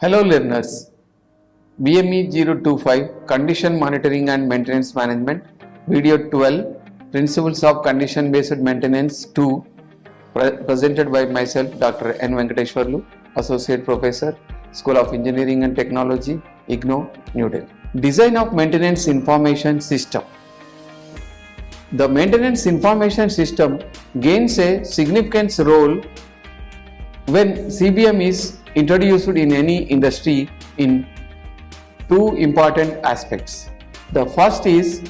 Hello learners, BME 025 Condition Monitoring and Maintenance Management, Video 12 Principles of Condition Based Maintenance 2, presented by myself Dr. N. Venkateshwarlu, Associate Professor, School of Engineering and Technology, IGNOU, New Delhi. Design of Maintenance Information System. The maintenance information system gains a significant role when CBM is introduced in any industry in two important aspects. The first is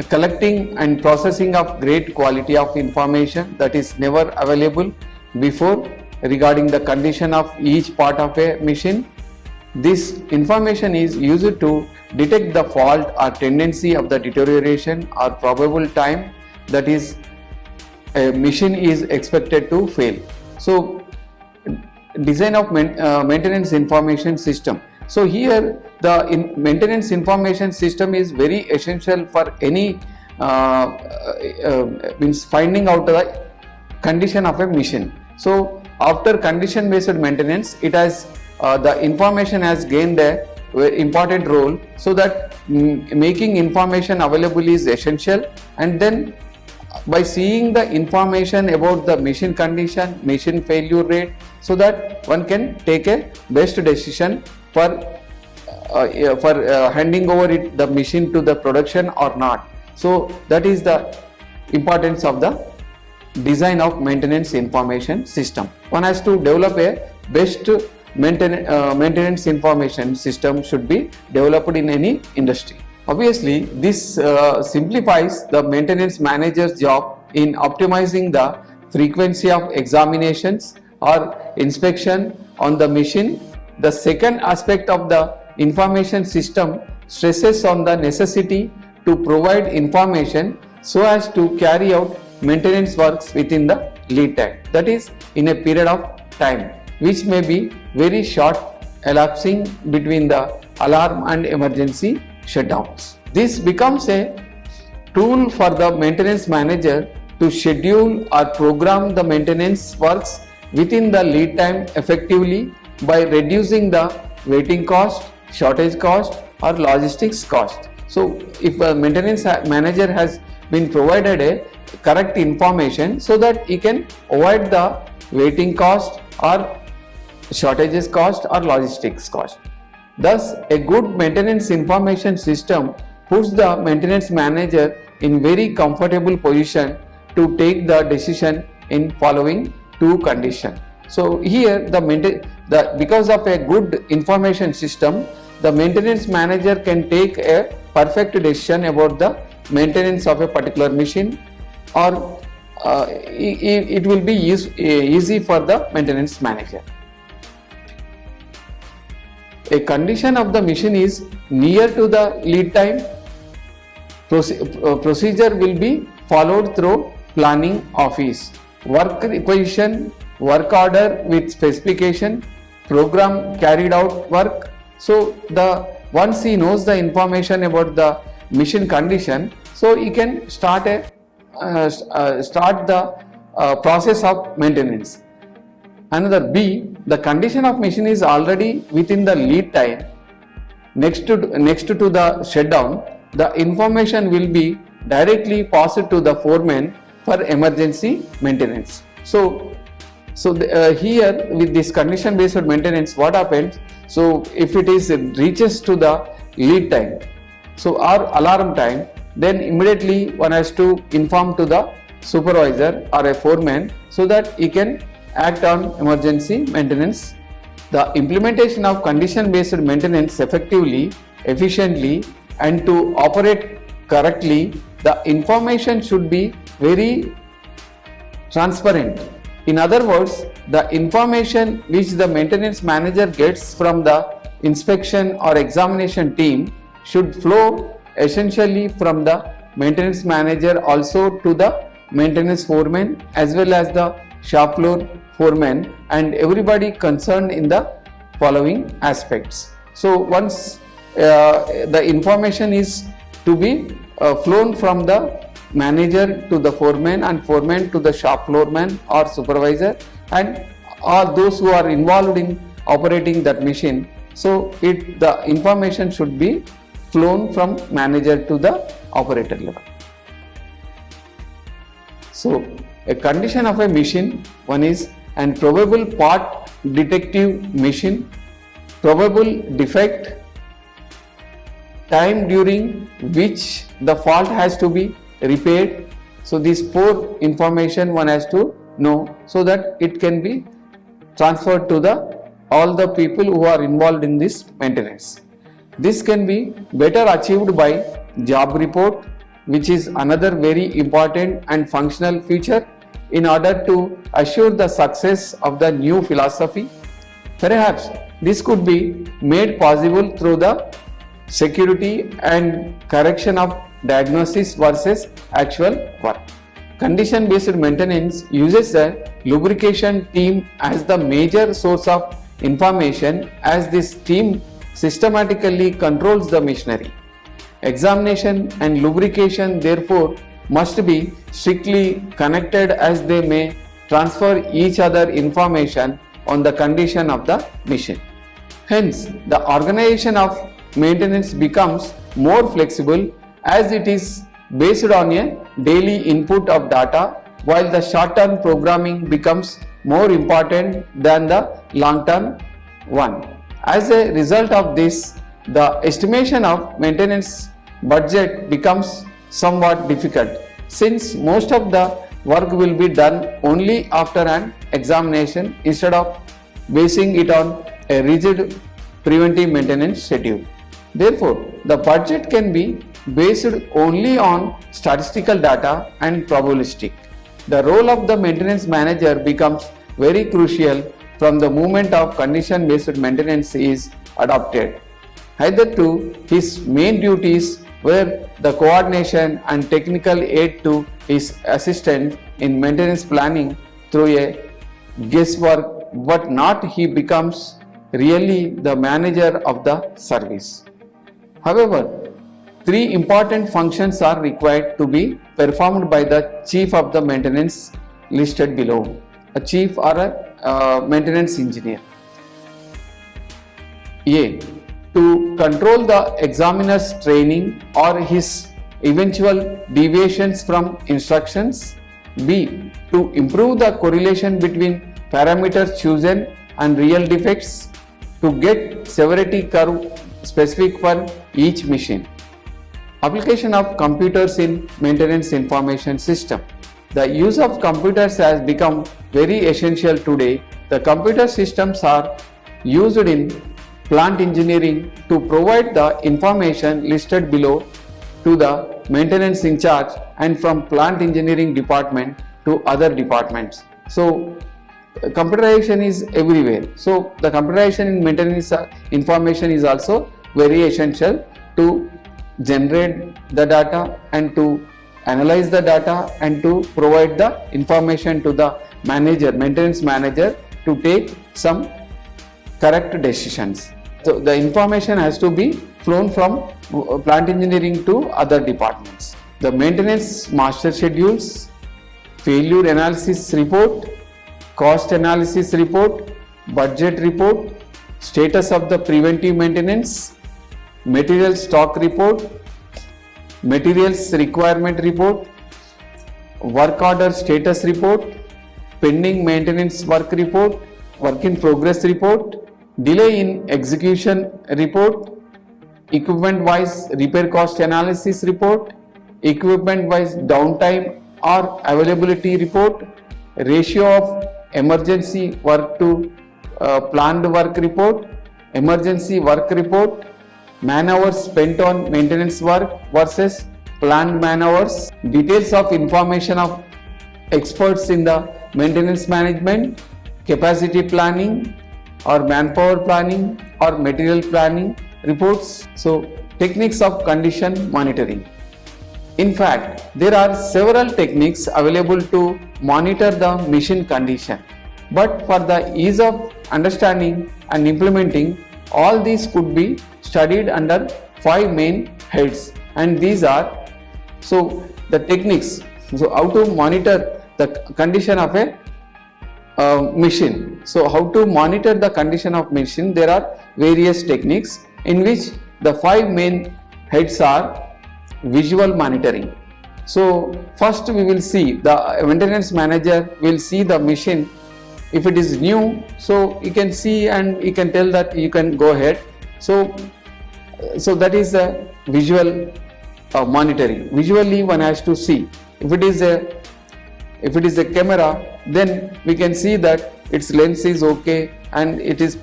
collecting and processing of great quality of information that is never available before regarding the condition of each part of a machine. This information is used to detect the fault or tendency of the deterioration or probable time that is a machine is expected to fail. So design of maintenance information system. So here the maintenance information system is very essential for any means finding out the condition of a machine. So after condition based maintenance, it has the information has gained a very important role, so that making information available is essential, and then by seeing the information about the machine condition, machine failure rate, so that one can take a best decision for handing over the machine to the production or not. So that is the importance of the design of maintenance information system. One has to develop a best maintenance information system should be developed in any industry. Obviously, this simplifies the maintenance manager's job in optimizing the frequency of examinations or inspection on the machine. The second aspect of the information system stresses on the necessity to provide information so as to carry out maintenance works within the lead time, that is in a period of time which may be very short, elapsing between the alarm and emergency shutdowns. This becomes a tool for the maintenance manager to schedule or program the maintenance works within the lead time effectively by reducing the waiting cost, shortage cost or logistics cost. So if a maintenance manager has been provided a correct information, so that he can avoid the waiting cost or shortages cost or logistics cost. Thus, a good maintenance information system puts the maintenance manager in very comfortable position to take the decision in following two conditions. So here because of a good information system, the maintenance manager can take a perfect decision about the maintenance of a particular machine, or it will be easy for the maintenance manager. A condition of the machine is near to the lead time, procedure will be followed through planning office, work requisition, work order with specification, program carried out work. So once he knows the information about the machine condition, so he can start the process of maintenance. Another B, the condition of machine is already within the lead time next to the shutdown. The information will be directly passed to the foreman for emergency maintenance. So here with this condition based maintenance, what happens? So if it is reaches to the lead time, so or alarm time, then immediately one has to inform to the supervisor or a foreman, so that he can act on emergency maintenance. The implementation of condition based maintenance effectively, efficiently and to operate correctly, the information should be very transparent. In other words, the information which the maintenance manager gets from the inspection or examination team should flow essentially from the maintenance manager also to the maintenance foreman, as well as the shop floor foreman and everybody concerned in the following aspects. So once the information is to be flown from the manager to the foreman and foreman to the shop floorman or supervisor, and all those who are involved in operating that machine. So the information should be flown from manager to the operator level. So a condition of a machine, one is an probable part detective machine, probable defect, time during which the fault has to be repaired. So these four information one has to know so that it can be transferred to all the people who are involved in this maintenance. This can be better achieved by job report, which is another very important and functional feature in order to assure the success of the new philosophy. Perhaps this could be made possible through the security and correction of diagnosis versus actual work. Condition based maintenance uses a lubrication team as the major source of information, as this team systematically controls the machinery. Examination and lubrication therefore must be strictly connected, as they may transfer each other information on the condition of the machine. Hence, the organization of maintenance becomes more flexible as it is based on a daily input of data, while the short-term programming becomes more important than the long-term one. As a result of this, the estimation of maintenance budget becomes somewhat difficult, since most of the work will be done only after an examination instead of basing it on a rigid preventive maintenance schedule. Therefore, the budget can be based only on statistical data and probabilistic. The role of the maintenance manager becomes very crucial from the moment of condition-based maintenance is adopted. Hitherto, his main duties were the coordination and technical aid to his assistant in maintenance planning through a guesswork, but not he becomes really the manager of the service. However, three important functions are required to be performed by the chief of the maintenance listed below, a chief or a maintenance engineer. A. To control the examiner's training or his eventual deviations from instructions. B. To improve the correlation between parameters chosen and real defects to get severity curve specific for each machine. Application of computers in maintenance information system. The use of computers has become very essential today. The computer systems are used in plant engineering to provide the information listed below to the maintenance in charge and from plant engineering department to other departments. So computerization is everywhere. So the computerization in maintenance information is also very essential to generate the data and to analyze the data and to provide the information to the manager, maintenance manager, to take some correct decisions. So the information has to be flown from plant engineering to other departments. The maintenance master schedules, failure analysis report, cost analysis report, budget report, status of the preventive maintenance, material stock report, materials requirement report, work order status report, pending maintenance work report, work in progress report, delay in execution report, equipment wise repair cost analysis report, equipment wise downtime or availability report, ratio of emergency work to planned work report, emergency work report, man hours spent on maintenance work versus planned man hours, details of information of experts in the maintenance management, capacity planning or manpower planning or material planning reports. So techniques of condition monitoring. In fact, there are several techniques available to monitor the machine condition, but for the ease of understanding and implementing, all these could be studied under 5 main heads, and these are, so the techniques, so how to monitor the condition of a machine. So how to monitor the condition of machine? There are various techniques in which the 5 main heads are visual monitoring. So first we will see the maintenance manager will see the machine. If it is new, so you can see and you can tell that you can go ahead. So that is the visual monitoring. Visually one has to see. If it is a camera, then we can see that its lens is okay and it is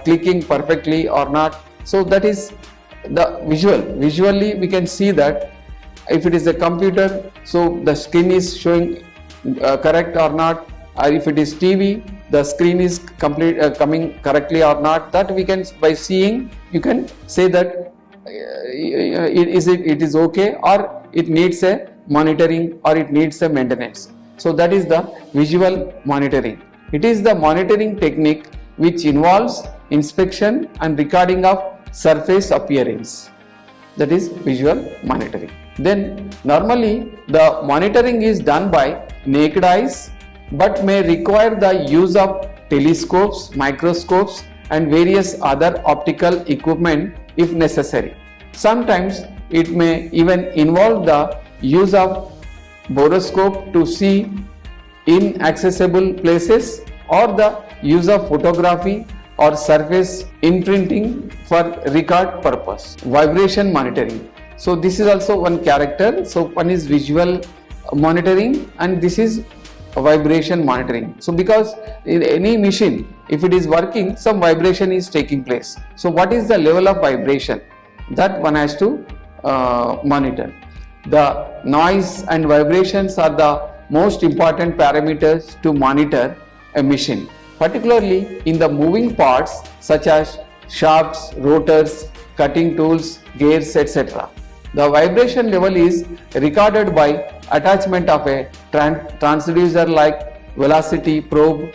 clicking perfectly or not. So that is the visual. Visually we can see that. If it is a computer, so the screen is showing correct or not, or if it is TV, the screen is coming correctly or not. That we can, by seeing, you can say that it is okay, or it needs a monitoring, or it needs a maintenance. So that is the visual monitoring. It is the monitoring technique which involves inspection and recording of surface appearance. That is visual monitoring. Then normally the monitoring is done by naked eyes, but may require the use of telescopes, microscopes and various other optical equipment if necessary. Sometimes it may even involve the use of borescope to see inaccessible places, or the use of photography or surface imprinting for record purpose. Vibration monitoring. So this is also one character. So one is visual monitoring and this is vibration monitoring. So because in any machine, if it is working, some vibration is taking place. So what is the level of vibration? That one has to monitor. The noise and vibrations are the most important parameters to monitor a machine, particularly in the moving parts such as shafts, rotors, cutting tools, gears, etc. The vibration level is recorded by attachment of a transducer like velocity probe,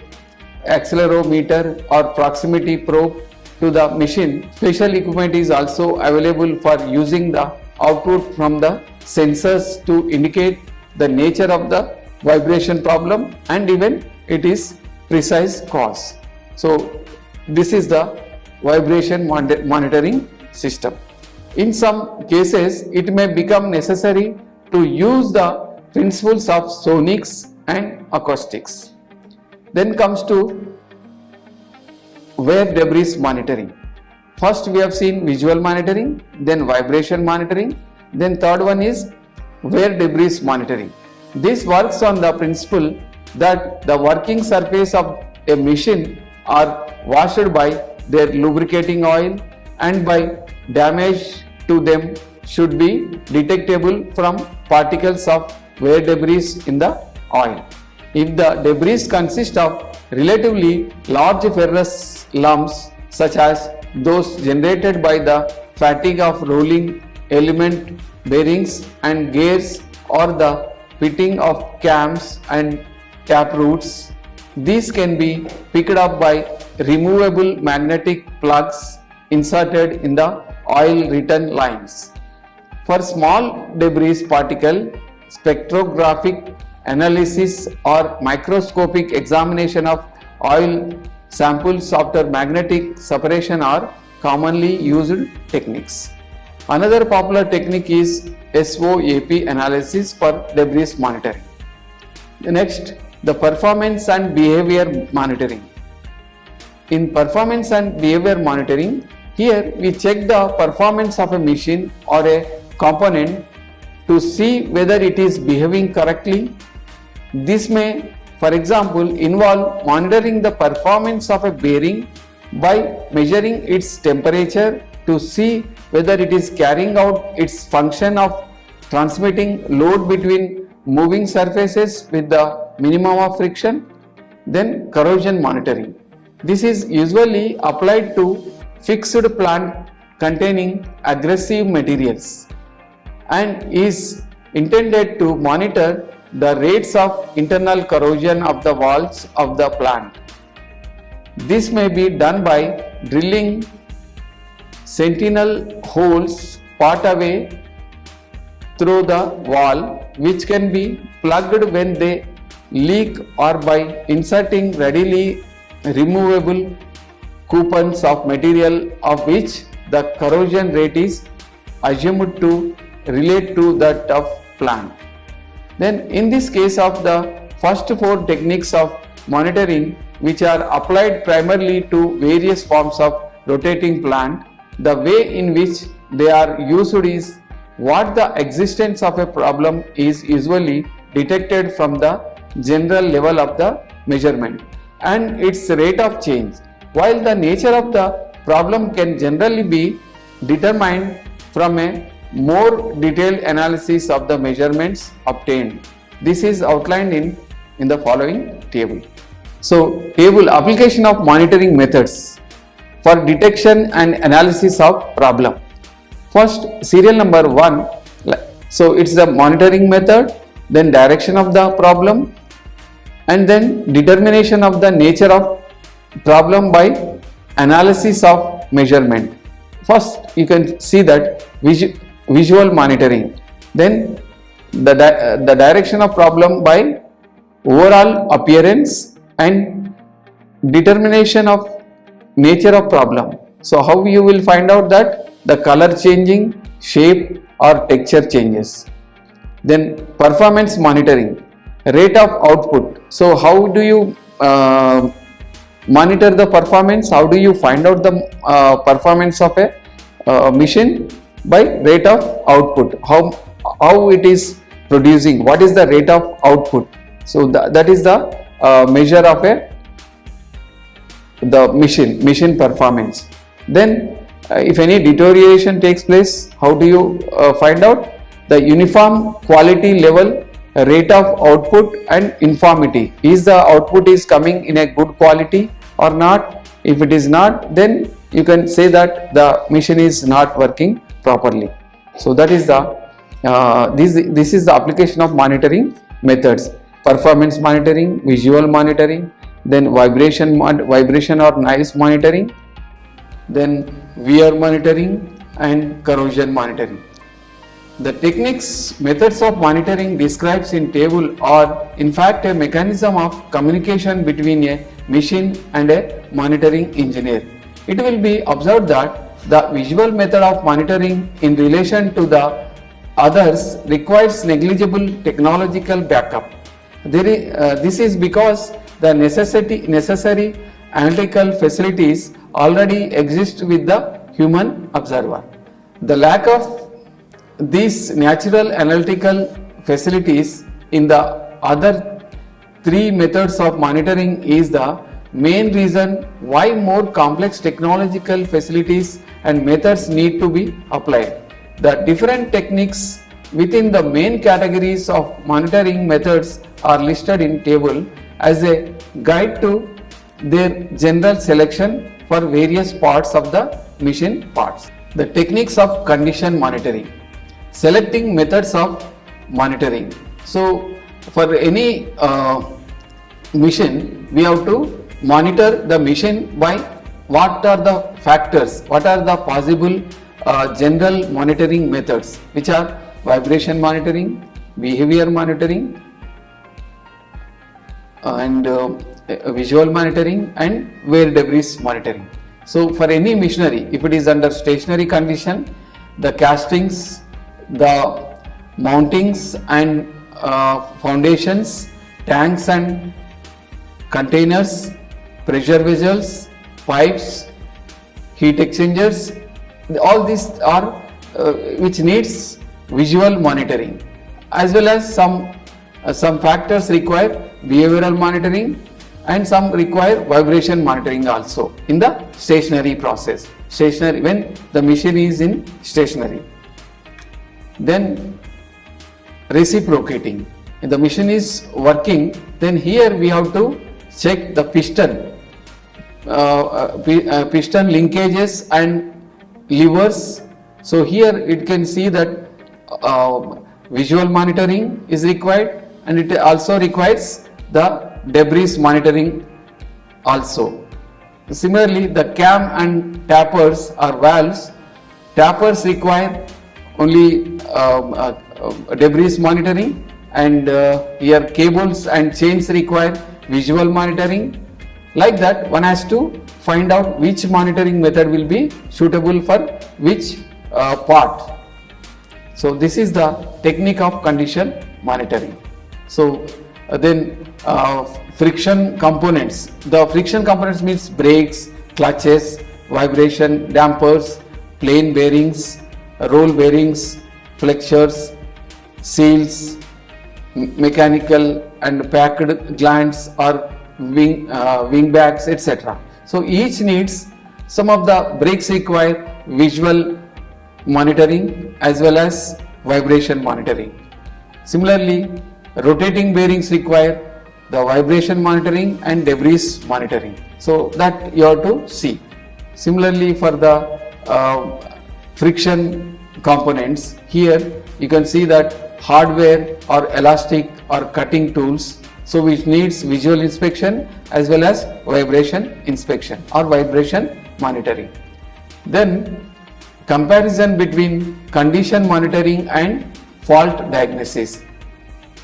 accelerometer or proximity probe to the machine. Special equipment is also available for using the output from the sensors to indicate the nature of the vibration problem and even it is precise cause. So this is the vibration monitoring system. In some cases, it may become necessary to use the principles of sonics and acoustics. Then comes to wear debris monitoring. First we have seen visual monitoring, then vibration monitoring, then third one is wear debris monitoring. This works on the principle that the working surface of a machine are washed by their lubricating oil and by damage to them should be detectable from particles of wear debris in the oil. If the debris consists of relatively large ferrous lumps such as those generated by the fatigue of rolling element bearings and gears or the fitting of cams and taproots, these can be picked up by removable magnetic plugs inserted in the oil return lines. For small debris particle, spectrographic analysis or microscopic examination of oil samples after magnetic separation are commonly used techniques. Another popular technique is SOAP analysis for debris monitoring. Next, the performance and behavior monitoring. In performance and behavior monitoring, here we check the performance of a machine or a component to see whether it is behaving correctly. This may, for example, involve monitoring the performance of a bearing by measuring its temperature to see whether it is carrying out its function of transmitting load between moving surfaces with the minimum of friction. Then corrosion monitoring. This is usually applied to fixed plant containing aggressive materials and is intended to monitor the rates of internal corrosion of the walls of the plant. This may be done by drilling sentinel holes part away through the wall, which can be plugged when they leak or by inserting readily removable coupons of material of which the corrosion rate is assumed to relate to that of plant. Then in this case of the first four techniques of monitoring, which are applied primarily to various forms of rotating plant, the way in which they are used is what the existence of a problem is usually detected from the general level of the measurement and its rate of change, while the nature of the problem can generally be determined from a more detailed analysis of the measurements obtained. This is outlined in the following table. So, table application of monitoring methods for detection and analysis of problem. First, serial number 1. So, it's the monitoring method, then direction of the problem, and then determination of the nature of problem by analysis of measurement. First, you can see that visual monitoring, then the direction of problem by overall appearance and determination of nature of problem. So how you will find out that the color changing, shape or texture changes. Then performance monitoring, rate of output. So how do you monitor the performance? How do you find out the performance of a machine? By rate of output. How it is producing, what is the rate of output? So that is the measure of the machine performance. Then if any deterioration takes place, how do you find out? The uniform quality level, rate of output and uniformity. Is the output is coming in a good quality or not? If it is not, then you can say that the machine is not working properly. So that is the this is the application of monitoring methods: performance monitoring, visual monitoring, then vibration or noise monitoring, then wear monitoring and corrosion monitoring. The techniques, methods of monitoring described in table are in fact a mechanism of communication between a machine and a monitoring engineer. It will be observed that the visual method of monitoring in relation to the others requires negligible technological backup. This is because the necessary analytical facilities already exist with the human observer. The lack of these natural analytical facilities in the other three methods of monitoring is the main reason why more complex technological facilities and methods need to be applied. The different techniques within the main categories of monitoring methods are listed in table as a guide to their general selection for various parts of the machine parts. The techniques of condition monitoring. Selecting methods of monitoring. So for any machine, we have to monitor the machine by what are the factors, what are the possible general monitoring methods, which are vibration monitoring, behavior monitoring and visual monitoring and wear debris monitoring. So for any machinery, if it is under stationary condition, the castings, the mountings and foundations, tanks and containers, pressure vessels, pipes, heat exchangers, all these are which needs visual monitoring, as well as some factors require behavioral monitoring and some require vibration monitoring also in the stationary process, when the machine is in stationary. Then reciprocating, if the machine is working, then here we have to check the piston linkages and levers. So here it can see that visual monitoring is required, and it also requires the debris monitoring also. Similarly, the cam and tappers or valves, tappers require only debris monitoring, and here cables and chains require visual monitoring. Like that, one has to find out which monitoring method will be suitable for which part. So this is the technique of condition monitoring. So then friction components. The friction components means brakes, clutches, vibration dampers, plain bearings, roll bearings, flexures, seals, mechanical and packed glands or wing backs, etc. So each needs, some of the brakes require visual monitoring as well as vibration monitoring. Similarly, rotating bearings require the vibration monitoring and debris monitoring. So that you have to see. Similarly, for the friction components, here you can see that hardware or elastic or cutting tools, so which needs visual inspection as well as vibration inspection or vibration monitoring. Then comparison between condition monitoring and fault diagnosis.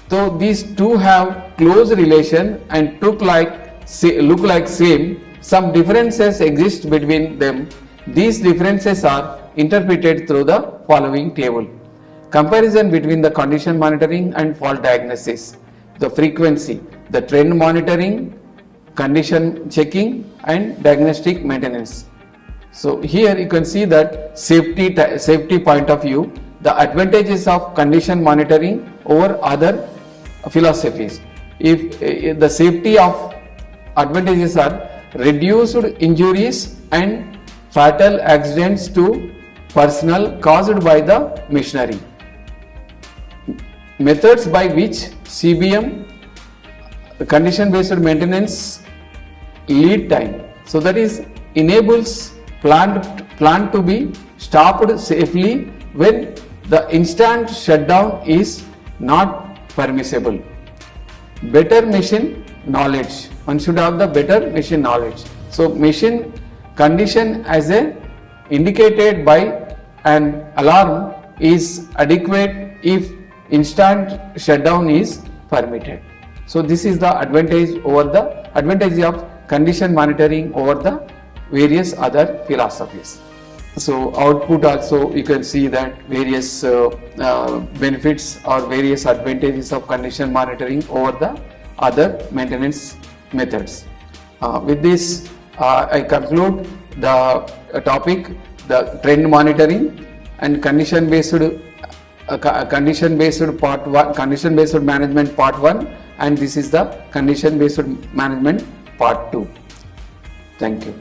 So these two have close relation and look like same. Some differences exist between them. These differences are interpreted through the following table. Comparison between the condition monitoring and fault diagnosis. The frequency, the trend monitoring, condition checking and diagnostic maintenance. So here you can see that safety point of view, the advantages of condition monitoring over other philosophies. If the safety of advantages are reduced injuries and fatal accidents to personnel caused by the machinery. Methods by which CBM, condition based maintenance, lead time, so that is enables plant to be stopped safely when the instant shutdown is not permissible. Better machine knowledge, one should have the better machine knowledge. So machine condition as a indicated by an alarm is adequate if instant shutdown is permitted. So this is the advantage of condition monitoring over the various other philosophies. So output also you can see that various benefits or various advantages of condition monitoring over the other maintenance methods. With this I conclude the topic, the trend monitoring and condition based management part 1, and this is the condition based management part 2. Thank you.